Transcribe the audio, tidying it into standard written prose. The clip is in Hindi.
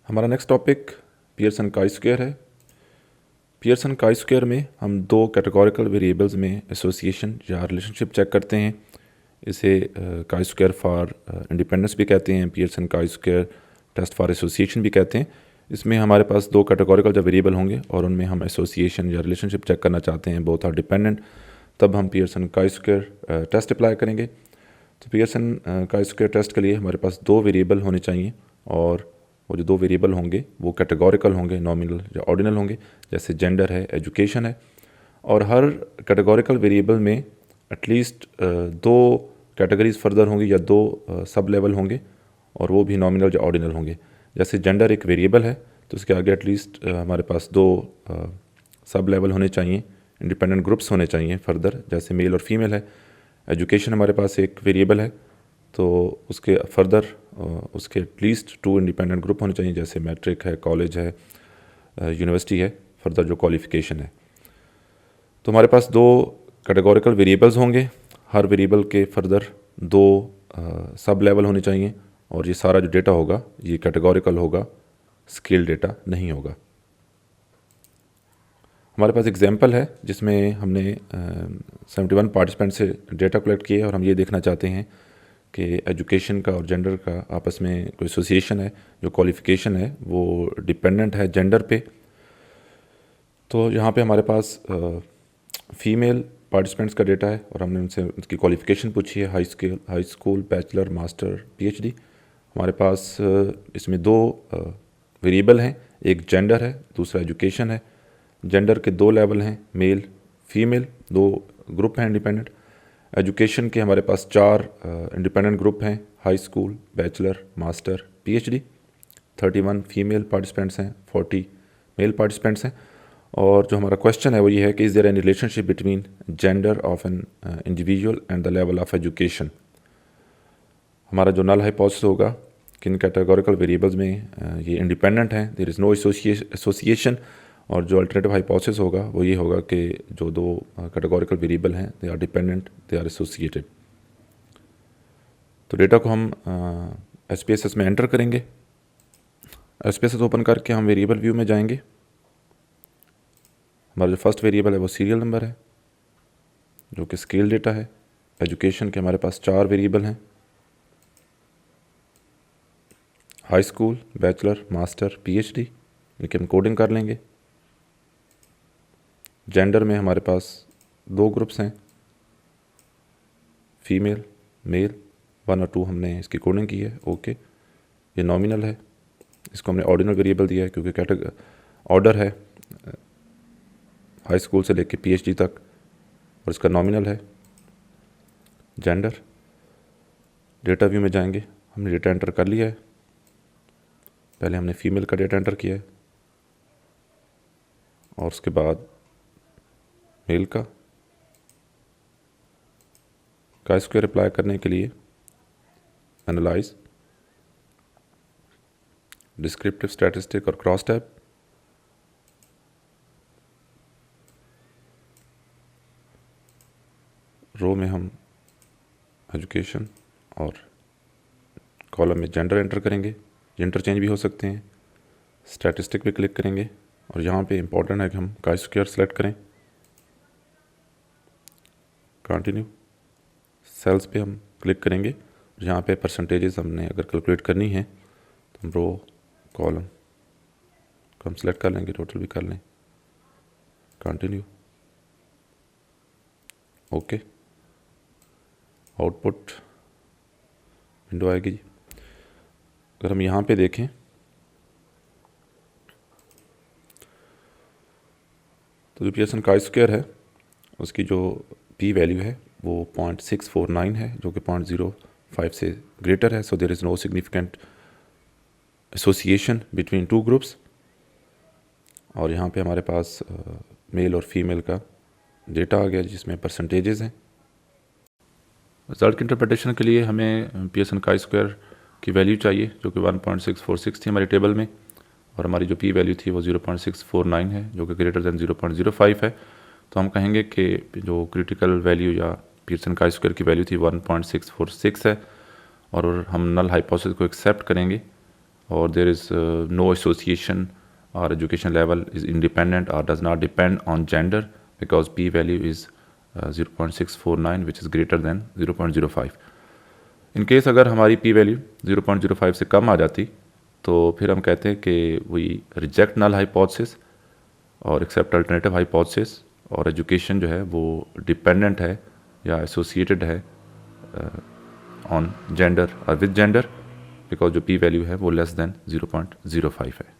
हमारा next topic Pearson chi square है। पियर्सन काई स्क्वायर में हम दो कैटेगोरिकल वेरिएबल्स में एसोसिएशन या रिलेशनशिप चेक करते हैं। इसे काई स्क्वायर फॉर इंडिपेंडेंस भी कहते हैं, Pearson chi square test for association भी कहते हैं। इसमें हमारे पास दो कैटेगोरिकल जब वेरिएबल होंगे और उनमें हम एसोसिएशन या रिलेशनशिप चेक करना चाहते हैं, बोथ आर डिपेंडेंट, तब हम Pearson chi square test apply करेंगे। तो पियर्सन काई स्क्वायर टेस्ट के लिए हमारे पास दो वेरिएबल होने चाहिए और वो जो दो वेरिएबल होंगे वो कैटेगोरिकल होंगे, नॉमिनल या ऑर्डिनल होंगे। जैसे जेंडर है, एजुकेशन है। और हर कैटेगोरिकल वेरिएबल में एटलीस्ट दो कैटेगरीज फर्दर होंगी या दो सब लेवल होंगे और वो भी नॉमिनल या ऑर्डिनल होंगे। जैसे जेंडर एक वेरिएबल है तो उसके आगे एटलीस्ट हमारे पास दो सब लेवल होने चाहिए, इंडिपेंडेंट ग्रुप्स होने चाहिए फर्दर, जैसे मेल और फीमेल है। एजुकेशन हमारे पास एक वेरिएबल है तो उसके फर्दर उसके एटलीस्ट टू इंडिपेंडेंट ग्रुप होने चाहिए, जैसे मैट्रिक है, कॉलेज है, यूनिवर्सिटी है, फर्दर जो क्वालिफिकेशन है। तो हमारे पास दो कैटेगोरिकल वेरिएबल्स होंगे, हर वेरिएबल के फर्दर दो सब लेवल होने चाहिए और ये सारा जो डेटा होगा ये कैटेगोरिकल होगा, स्केल डेटा नहीं होगा। हमारे पास एग्जाम्पल है जिसमें हमने 71 पार्टिसिपेंट से डेटा कलेक्ट किए और हम ये देखना चाहते हैं कि एजुकेशन का और जेंडर का आपस में कोई एसोसिएशन है, जो क्वालिफ़िकेशन है वो डिपेंडेंट है जेंडर पे। तो यहाँ पे हमारे पास फ़ीमेल पार्टिसिपेंट्स का डेटा है और हमने उनसे उनकी क्वालिफ़िकेशन पूछी है, high school, bachelor, master, PhD. हमारे पास इसमें दो वेरिएबल हैं, एक जेंडर है, दूसरा एजुकेशन है। जेंडर के दो लेवल हैं, मेल, फीमेल, दो ग्रुप हैं इंडिपेंडेंट। एजुकेशन के हमारे पास चार इंडिपेंडेंट ग्रुप हैं, high school, bachelor, master, PhD. 31 female participants हैं, 40 मेल पार्टिसिपेंट्स हैं। और जो हमारा क्वेश्चन है वो ये है कि is there any relationship between gender of an individual and the level of education. हमारा जो नल हाइपोथेसिस होगा किन कैटेगोरिकल वेरिएबल्स में ये इंडिपेंडेंट हैं, देयर इज़ नो एसोसिएशन। और जो अल्टरनेटिव हाइपोथेसिस होगा वो ये होगा कि जो दो कैटेगोरिकल वेरिएबल हैं they are dependent, they are associated. तो डेटा को हम SPSS में एंटर करेंगे। SPSS ओपन करके हम वेरिएबल व्यू में जाएंगे। हमारा जो फर्स्ट वेरिएबल है वो सीरियल नंबर है जो कि स्केल डेटा है। एजुकेशन के हमारे पास चार वेरिएबल हैं, high school, bachelor, master, PhD, इनकी हम कोडिंग कर लेंगे। जेंडर में हमारे पास दो ग्रुप्स हैं, फीमेल, मेल, 1 और 2 हमने इसकी कोडिंग की है। ओके, ये नॉमिनल है, इसको हमने ऑर्डिनल वेरिएबल दिया है क्योंकि ऑर्डर है हाई स्कूल से लेके पीएचडी तक और इसका नॉमिनल है। जेंडर, डेटा व्यू में जाएंगे, हमने डेटा एंटर कर लिया है। पहले हमने फीमेल का डेटा एंटर किया है और उसके बाद मेल का। काई स्क्वायर अप्लाई करने के लिए एनालाइज, डिस्क्रिप्टिव स्टैटिस्टिक और क्रॉस टैब। रो में हम एजुकेशन और कॉलम में जेंडर एंटर करेंगे, इंटरचेंज भी हो सकते हैं। स्टैटिस्टिक पे क्लिक करेंगे और यहाँ पे इम्पोर्टेंट है कि हम काई स्क्वायर सेलेक्ट करें। कंटिन्यू, सेल्स पे हम क्लिक करेंगे। यहाँ पे परसेंटेजेस हमने अगर कैलकुलेट करनी है तो हम रो, कॉलम को हम सेलेक्ट कर लेंगे, टोटल भी कर लें। कंटिन्यू, ओके, आउटपुट विंडो आएगी जी। अगर हम यहाँ पे देखें तो जो पियर्सन काई स्क्वायर है उसकी जो पी वैल्यू है वो 0.649 है, जो कि 0.05 से ग्रेटर है। So there is no significant association between two groups. और यहाँ पे हमारे पास मेल और फीमेल का डेटा आ गया जिसमें परसेंटेजेस हैं। रिजल्ट की इंटरप्रिटेशन के लिए हमें पियर्सन काई स्क्वायर की वैल्यू चाहिए जो कि 1.646 थी हमारी टेबल में, और हमारी जो पी वैल्यू थी वो 0.649 है जो कि ग्रेटर दैन 0.05 है। तो हम कहेंगे कि जो क्रिटिकल वैल्यू या पियर्सन काई स्क्वायर की वैल्यू थी 1.646 है और हम नल हाइपोथेसिस को एक्सेप्ट करेंगे or there is no association or education level is independent or does not depend on gender, because p value is 0.649 which is greater than 0.05. In case अगर हमारी p वैल्यू 0.05 से कम आ जाती तो फिर हम कहते हैं कि वी रिजेक्ट नल हाइपोथेसिस और एक्सेप्ट अल्टरनेटिव हाइपोथेसिस, और एजुकेशन जो है वो डिपेंडेंट है या एसोसिएटेड है ऑन जेंडर और विद जेंडर, बिकॉज जो p वैल्यू है वो लेस देन 0.05 है.